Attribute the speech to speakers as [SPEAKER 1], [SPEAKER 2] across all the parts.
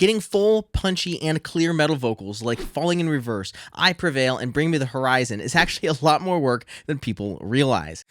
[SPEAKER 1] Getting full, punchy, and clear metal vocals like Falling in Reverse, I Prevail, and Bring Me the Horizon is actually a lot more work than people realize.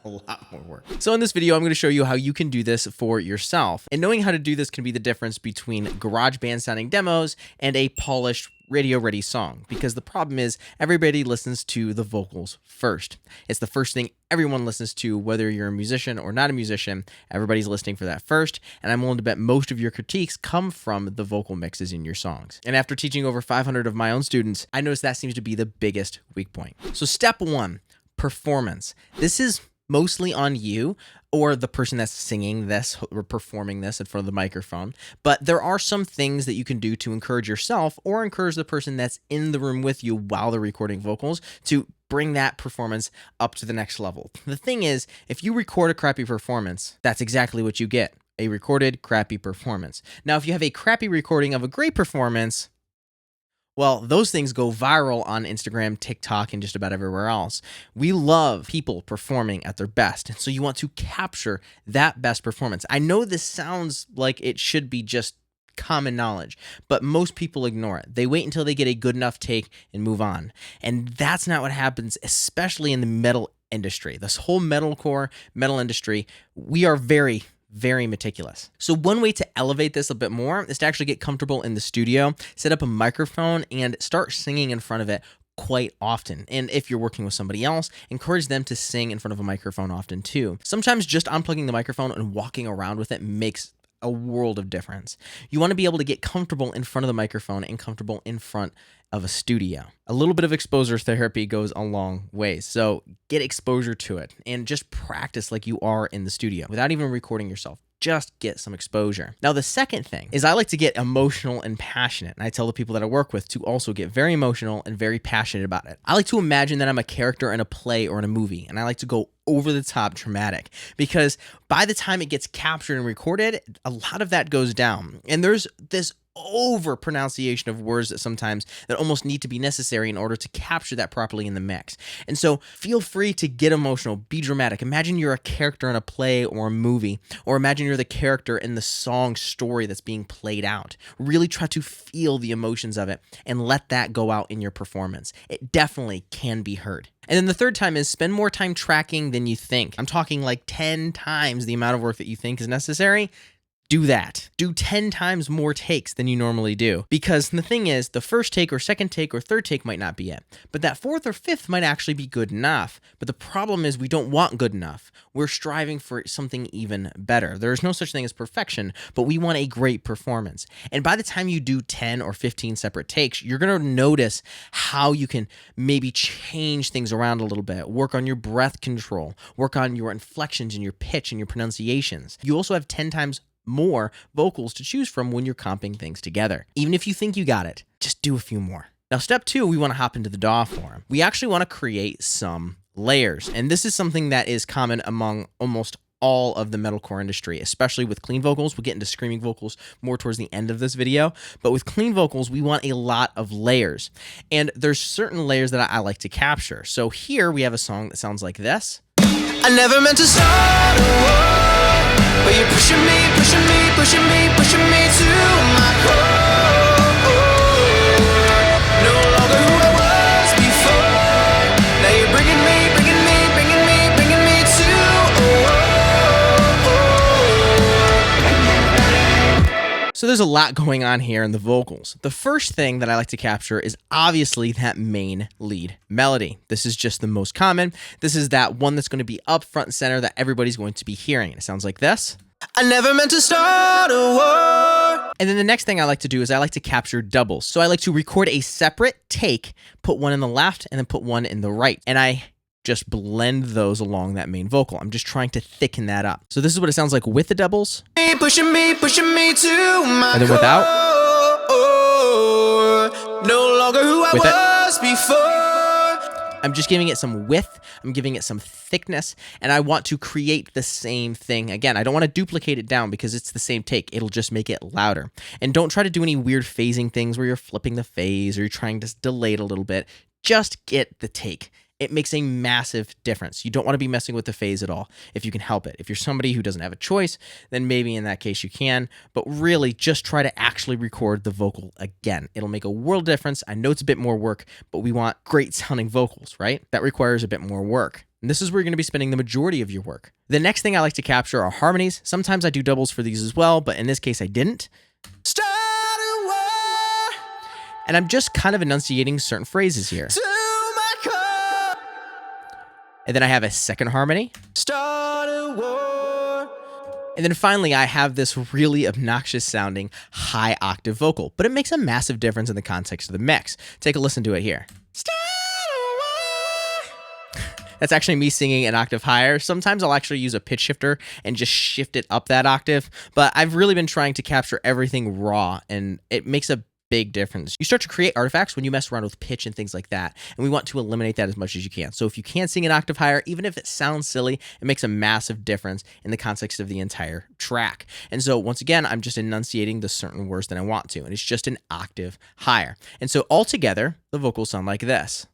[SPEAKER 1] A lot more work. So in this video, I'm going to show you how you can do this for yourself. And knowing how to do this can be the difference between GarageBand sounding demos and a polished radio-ready song. Because the problem is, everybody listens to the vocals first. It's the first thing everyone listens to, whether you're a musician or not a musician. Everybody's listening for that first. And I'm willing to bet most of your critiques come from the vocal mixes in your songs. And after teaching over 500 of my own students, I noticed that seems to be the biggest weak point. So step one, performance. This is mostly on you or the person that's singing this or performing this in front of the microphone. But there are some things that you can do to encourage yourself or encourage the person that's in the room with you while they're recording vocals to bring that performance up to the next level. The thing is, if you record a crappy performance, that's exactly what you get, a recorded crappy performance. Now, if you have a crappy recording of a great performance, well, those things go viral on Instagram, TikTok, and just about everywhere else. We love people performing at their best, and so you want to capture that best performance. I know this sounds like it should be just common knowledge, but most people ignore it. They wait until they get a good enough take and move on. And that's not what happens, especially in the metal industry. This whole metalcore metal industry, we are very meticulous. So one way to elevate this a bit more is to actually get comfortable in the studio, set up a microphone, and start singing in front of it quite often. And if you're working with somebody else, encourage them to sing in front of a microphone often too. Sometimes just unplugging the microphone and walking around with it makes a world of difference. You want to be able to get comfortable in front of the microphone and comfortable in front of a studio. A little bit of exposure therapy goes a long way. So get exposure to it and just practice like you are in the studio without even recording yourself. Just get some exposure. Now, the second thing is I like to get emotional and passionate. And I tell the people that I work with to also get very emotional and very passionate about it. I like to imagine that I'm a character in a play or in a movie, and I like to go over the top dramatic because by the time it gets captured and recorded, a lot of that goes down. And there's this over pronunciation of words that almost need to be necessary in order to capture that properly in the mix. And so feel free to get emotional, be dramatic. Imagine you're a character in a play or a movie, or imagine you're the character in the song story that's being played out. Really try to feel the emotions of it and let that go out in your performance. It definitely can be heard. And then the third time is spend more time tracking than you think. I'm talking like 10 times the amount of work that you think is necessary. Do that. Do 10 times more takes than you normally do. Because the thing is, the first take or second take or third take might not be it. But that fourth or fifth might actually be good enough. But the problem is we don't want good enough. We're striving for something even better. There's no such thing as perfection, but we want a great performance. And by the time you do 10 or 15 separate takes, you're going to notice how you can maybe change things around a little bit. Work on your breath control. Work on your inflections and your pitch and your pronunciations. You also have 10 times more vocals to choose from when you're comping things together. Even if you think you got it, just do a few more. Now, step two, we want to hop into the DAW form. We actually want to create some layers. And this is something that is common among almost all of the metalcore industry, especially with clean vocals. We'll get into screaming vocals more towards the end of this video. But with clean vocals, we want a lot of layers. And there's certain layers that I like to capture. So here we have a song that sounds like this.
[SPEAKER 2] I never meant to start a war, but you're pushing me to my core. No longer who I was before. Now you're bringing me to.
[SPEAKER 1] So there's a lot going on here in the vocals. The first thing that I like to capture is obviously that main lead melody. This is just the most common. This is that one that's going to be up front and center that everybody's going to be hearing. It sounds like this.
[SPEAKER 2] I never meant to start a war.
[SPEAKER 1] And then the next thing I like to do is I like to capture doubles. So I like to record a separate take, put one in the left, and then put one in the right. And I just blend those along that main vocal. I'm just trying to thicken that up. So this is what it sounds like with the doubles.
[SPEAKER 2] Pushing me to my
[SPEAKER 1] and then without.
[SPEAKER 2] No longer who I was before.
[SPEAKER 1] I'm just giving it some width, I'm giving it some thickness, and I want to create the same thing. Again, I don't want to duplicate it down because it's the same take. It'll just make it louder. And don't try to do any weird phasing things where you're flipping the phase or you're trying to delay it a little bit. Just get the take it makes a massive difference. You don't want to be messing with the phase at all if you can help it. If you're somebody who doesn't have a choice, then maybe in that case you can, but really just try to actually record the vocal again. It'll make a world difference. I know it's a bit more work, but we want great sounding vocals, right? That requires a bit more work. And this is where you're going to be spending the majority of your work. The next thing I like to capture are harmonies. Sometimes I do doubles for these as well, but in this case I didn't.
[SPEAKER 2] Start a war
[SPEAKER 1] And I'm just kind of enunciating certain phrases here.
[SPEAKER 2] to my core.
[SPEAKER 1] And then I have a second harmony.
[SPEAKER 2] Start a war.
[SPEAKER 1] And then finally, I have this really obnoxious sounding high octave vocal, but it makes a massive difference in the context of the mix. Take a listen to it here.
[SPEAKER 2] Start a war.
[SPEAKER 1] That's actually me singing an octave higher. Sometimes I'll actually use a pitch shifter and just shift it up that octave, but I've really been trying to capture everything raw, and it makes a big difference. You start to create artifacts when you mess around with pitch and things like that, and we want to eliminate that as much as you can. So if you can't sing an octave higher, even if it sounds silly, it makes a massive difference in the context of the entire track. And so once again, I'm just enunciating the certain words that I want to, and it's just an octave higher. And so altogether, the vocals sound like this.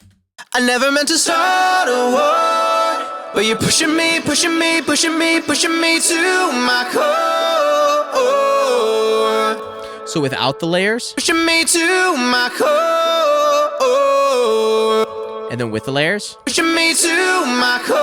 [SPEAKER 2] I never meant to start a war, but you're pushing me, pushing me, pushing me, pushing me to my core.
[SPEAKER 1] So without the layers,
[SPEAKER 2] Pushing me to my core.
[SPEAKER 1] and then with the layers,
[SPEAKER 2] Pushing me to my core.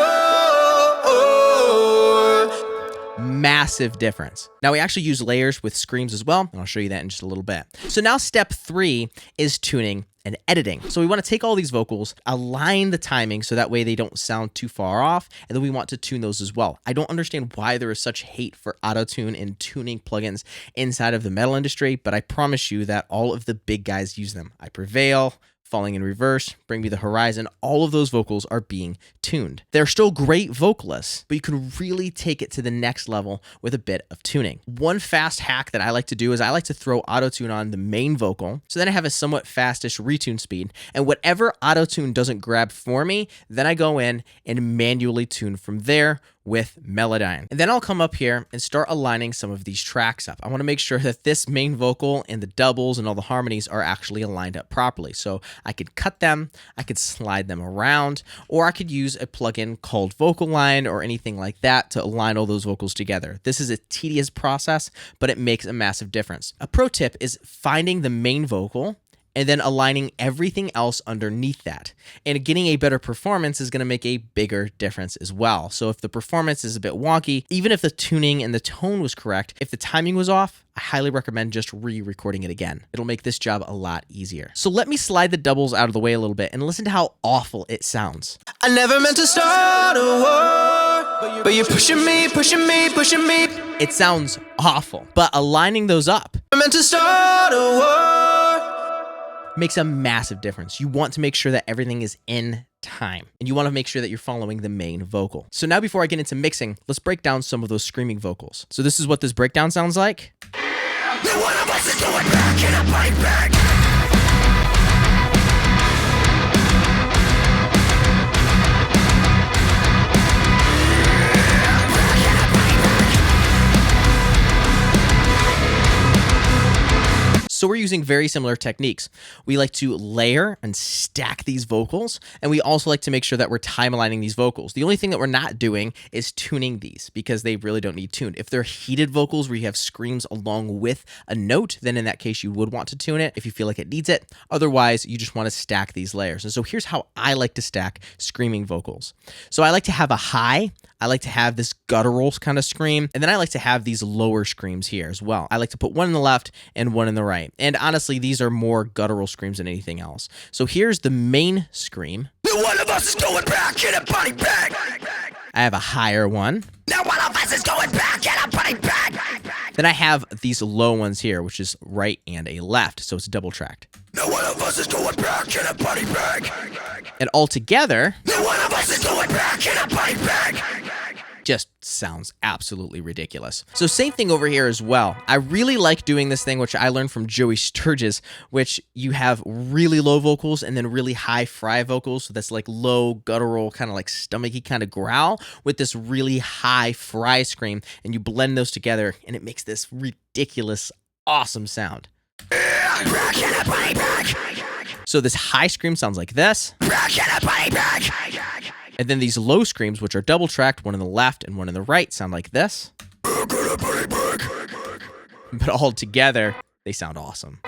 [SPEAKER 1] massive difference. Now we actually use layers with screams as well, and I'll show you that in just a little bit. So now step 3 is tuning and editing. So we want to take all these vocals, align the timing so that way they don't sound too far off, and then we want to tune those as well. I don't understand why there is such hate for auto-tune and tuning plugins inside of the metal industry, but I promise you that all of the big guys use them. I Prevail, Falling in Reverse, Bring Me the Horizon, all of those vocals are being tuned. They're still great vocalists, but you can really take it to the next level with a bit of tuning. One fast hack that I like to do is I like to throw auto-tune on the main vocal, so then I have a somewhat fastish retune speed, and whatever auto-tune doesn't grab for me, then I go in and manually tune from there with Melodyne. And then I'll come up here and start aligning some of these tracks up. I want to make sure that this main vocal and the doubles and all the harmonies are actually aligned up properly. So I could cut them, I could slide them around, or I could use a plugin called Vocal Line or anything like that to align all those vocals together. This is a tedious process, but it makes a massive difference. A pro tip is finding the main vocal and then aligning everything else underneath that. And getting a better performance is going to make a bigger difference as well. So if the performance is a bit wonky, even if the tuning and the tone was correct, if the timing was off, I highly recommend just re-recording it again. It'll make this job a lot easier. So let me slide the doubles out of the way a little bit and listen to how awful it sounds.
[SPEAKER 2] I never meant to start a war, but you're pushing me, pushing me, pushing me.
[SPEAKER 1] It sounds awful, but aligning those up
[SPEAKER 2] I meant to start a war.
[SPEAKER 1] makes a massive difference. You want to make sure that everything is in time, and you want to make sure that you're following the main vocal. So now before I get into mixing, let's break down some of those screaming vocals. So this is what this breakdown sounds like.
[SPEAKER 2] No one of us is going back in a body bag.
[SPEAKER 1] So we're using very similar techniques. We like to layer and stack these vocals, and we also like to make sure that we're time aligning these vocals. The only thing that we're not doing is tuning these because they really don't need tuned. If they're heated vocals where you have screams along with a note, then in that case you would want to tune it if you feel like it needs it. Otherwise, you just want to stack these layers. And so here's how I like to stack screaming vocals. So I like to have a high, I like to have this guttural kind of scream, and then I like to have these lower screams here as well. I like to put one in the left and one in the right. And honestly, these are more guttural screams than anything else. So here's the main scream.
[SPEAKER 2] No one of us is going back in a body bag.
[SPEAKER 1] I have a higher one.
[SPEAKER 2] No one of us is going back in a body bag.
[SPEAKER 1] Then I have these low ones here, which is right and a left, so it's double tracked.
[SPEAKER 2] No one of us is going back in a body bag.
[SPEAKER 1] And all together,
[SPEAKER 2] No one of us is going back in a body bag.
[SPEAKER 1] just sounds absolutely ridiculous. So same thing over here as well. I really like doing this thing, which I learned from Joey Sturgis, which you have really low vocals and then really high fry vocals. So that's like low guttural, kind of like stomachy kind of growl with this really high fry scream. And you blend those together and it makes this ridiculous, awesome sound.
[SPEAKER 2] Back in a body bag.
[SPEAKER 1] So this high scream sounds like this. And then these low screams, which are double tracked, one on the left and one on the right, sound like this. But all together, they sound awesome.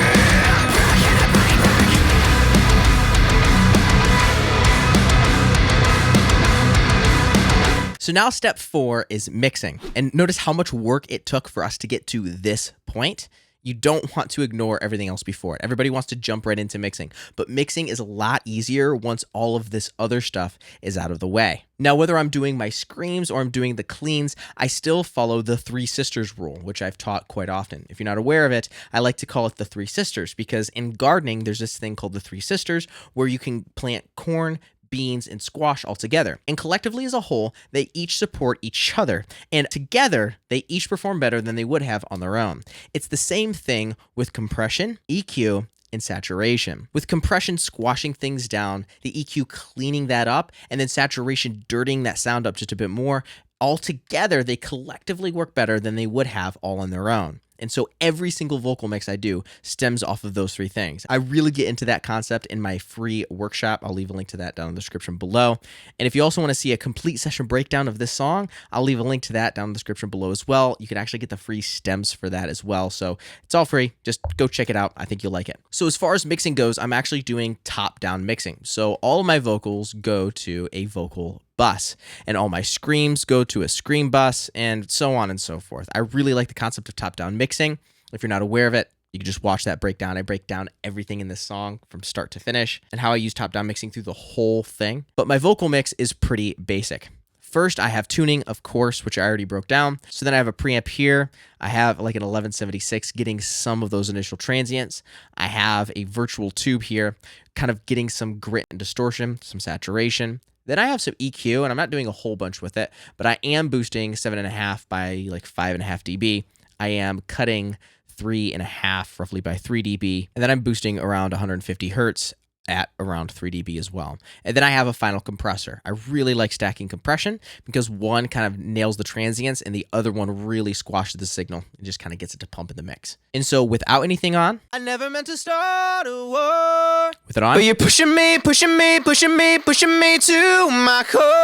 [SPEAKER 1] So now step 4 is mixing. And notice how much work it took for us to get to this point. You don't want to ignore everything else before it. Everybody wants to jump right into mixing, but mixing is a lot easier once all of this other stuff is out of the way. Now, whether I'm doing my screams or I'm doing the cleans, I still follow the 3 sisters rule, which I've taught quite often. If you're not aware of it, I like to call it the 3 sisters because in gardening, there's this thing called the 3 sisters where you can plant corn, beans, and squash all together. And collectively as a whole, they each support each other. And together, they each perform better than they would have on their own. It's the same thing with compression, EQ, and saturation. With compression squashing things down, the EQ cleaning that up, and then saturation dirtying that sound up just a bit more, all together, they collectively work better than they would have all on their own. And so every single vocal mix I do stems off of those 3 things. I really get into that concept in my free workshop. I'll leave a link to that down in the description below. And if you also want to see a complete session breakdown of this song, I'll leave a link to that down in the description below as well. You can actually get the free stems for that as well. So it's all free. Just go check it out. I think you'll like it. So as far as mixing goes, I'm actually doing top-down mixing. So all of my vocals go to a vocal bus, and all my screams go to a scream bus, and so on and so forth. I really like the concept of top-down mixing. If you're not aware of it, you can just watch that breakdown. I break down everything in this song from start to finish and how I use top-down mixing through the whole thing. But my vocal mix is pretty basic. First, I have tuning, of course, which I already broke down. So then I have a preamp here. I have like an 1176 getting some of those initial transients. I have a virtual tube here, kind of getting some grit and distortion, some saturation. Then I have some EQ, and I'm not doing a whole bunch with it, but I am boosting 7.5 by like 5.5 dB. I am cutting 3.5 roughly by 3 dB, and then I'm boosting around 150 hertz at around 3 dB as well. And then I have a final compressor. I really like stacking compression because one kind of nails the transients and the other one really squashes the signal and just kind of gets it to pump in the mix. And so without anything on,
[SPEAKER 2] I never meant to start a war,
[SPEAKER 1] with it on,
[SPEAKER 2] but you're pushing me, pushing me, pushing me, pushing me to my core.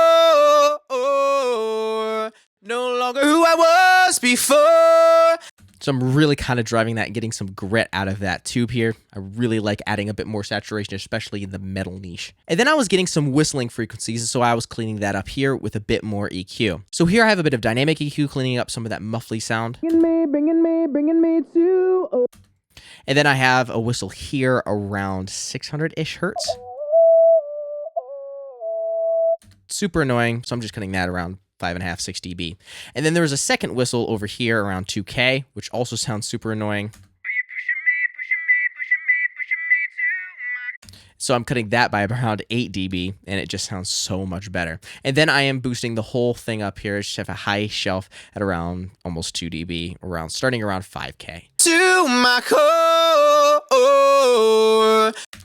[SPEAKER 2] No longer who I was before.
[SPEAKER 1] so I'm really kind of driving that and getting some grit out of that tube here. I really like adding a bit more saturation, especially in the metal niche. And then I was getting some whistling frequencies, so I was cleaning that up here with a bit more EQ. So here I have a bit of dynamic EQ, cleaning up some of that muffly sound.
[SPEAKER 2] Bringing me to.
[SPEAKER 1] And then I have a whistle here around 600-ish hertz. Super annoying, so I'm just cutting that around 5.5, 6 dB. And then there's a second whistle over here around 2K, which also sounds super annoying. So I'm cutting that by around 8 dB, and it just sounds so much better. And then I am boosting the whole thing up here. I just have a high shelf at around almost 2 dB, starting around 5K.
[SPEAKER 2] To my core.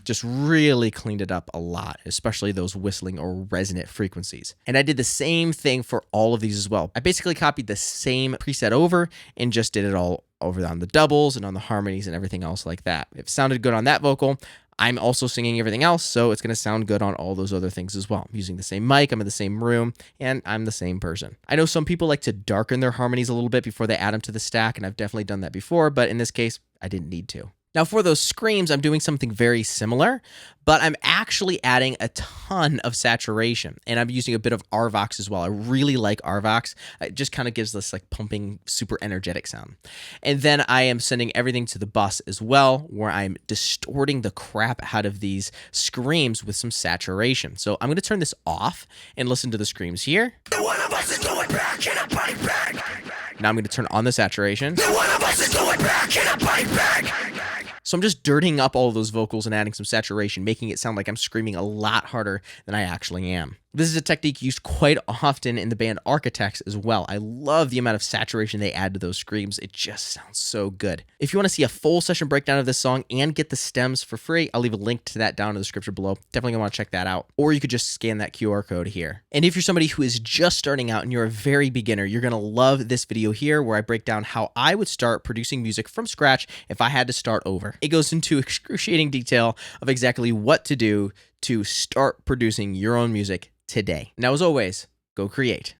[SPEAKER 1] Just really cleaned it up a lot, especially those whistling or resonant frequencies. And I did the same thing for all of these as well. I basically copied the same preset over and just did it all over on the doubles and on the harmonies and everything else like that. If it sounded good on that vocal, I'm also singing everything else, so it's going to sound good on all those other things as well. I'm using the same mic, I'm in the same room, and I'm the same person. I know some people like to darken their harmonies a little bit before they add them to the stack, and I've definitely done that before, but in this case, I didn't need to. Now for those screams, I'm doing something very similar, but I'm actually adding a ton of saturation, and I'm using a bit of RVox as well. I really like RVox. It just kind of gives this like pumping, super energetic sound. And then I am sending everything to the bus as well, where I'm distorting the crap out of these screams with some saturation. So I'm going to turn this off and listen to the screams here.
[SPEAKER 2] One of us is going back in a body bag.
[SPEAKER 1] Now I'm going to turn on the saturation.
[SPEAKER 2] One of us is going back in a body bag.
[SPEAKER 1] So I'm just dirtying up all of those vocals and adding some saturation, making it sound like I'm screaming a lot harder than I actually am. This is a technique used quite often in the band Architects as well. I love the amount of saturation they add to those screams. It just sounds so good. If you want to see a full session breakdown of this song and get the stems for free, I'll leave a link to that down in the description below. Definitely gonna want to check that out. Or you could just scan that QR code here. And if you're somebody who is just starting out and you're a very beginner, you're gonna love this video here where I break down how I would start producing music from scratch if I had to start over. It goes into excruciating detail of exactly what to do to start producing your own music today. Now, as always, go create.